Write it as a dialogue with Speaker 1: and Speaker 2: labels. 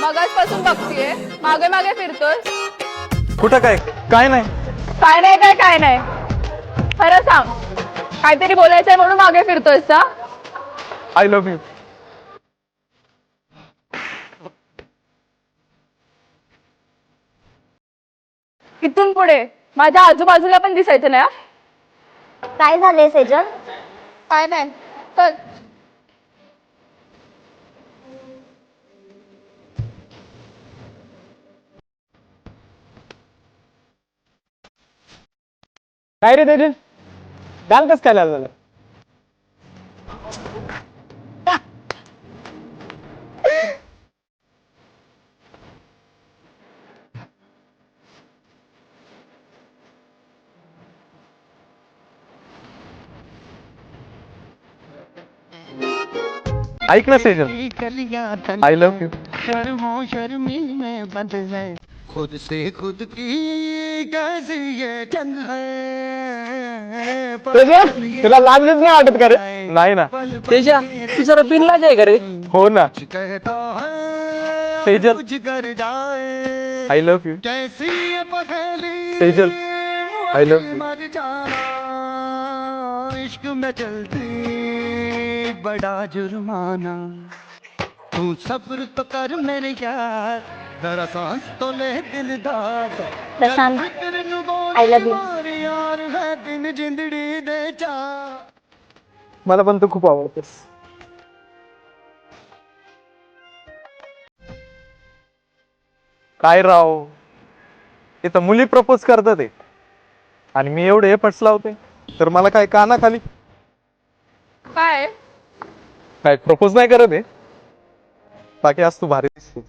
Speaker 1: मगाचपासून बघतीये, मागे मागे फिरतोस.
Speaker 2: कुठं काय काय नाही.
Speaker 1: काय नाही काय काय नाही, खरं सांग. काहीतरी बोलायचंय म्हणून मागे फिरतोयस का?
Speaker 2: I love you.
Speaker 1: इथून पुढे माझ्या आजूबाजूला पण दिसायचं नाही हा?
Speaker 3: काय झालंय सेजल?
Speaker 1: काय नाही, चल.
Speaker 2: काय रे त्याचे गाल कस काय झालं? ऐक ना सेजल, आय लव्ह यू.
Speaker 4: शर्मो शर्मी में बंद है, खुद से खुद की कैसी ये जंग है.
Speaker 2: तुला लाजच नाही वाटत का रे? नाही ना
Speaker 5: तेजा, तू जरा बिनलाज आहे का रे?
Speaker 2: हो ना.
Speaker 4: कहता है
Speaker 2: सेजल,
Speaker 4: कुछ कर जाए,
Speaker 2: आय लव्ह यू.
Speaker 4: जैसी ये पहेली
Speaker 2: सेजल, I love you.
Speaker 4: मर जाना. इश्क में चलती बड़ा जुर्माना, तू सब्र तो कर मेरे यार, जरा सांस तो ले दिलदार.
Speaker 3: Prashant, I love you.
Speaker 4: यार है दिन जिंदड़ी दे चा.
Speaker 2: मला पण तू खूप आवडतेस. काय राव, इथं मुली प्रपोज करतात ते आणि मी एवढे एफर्ट्स लावते, तर मला काय काना खाली
Speaker 1: काय
Speaker 2: काय प्रपोज नाही करत आहे. बाकी आज तू भारी दिसते.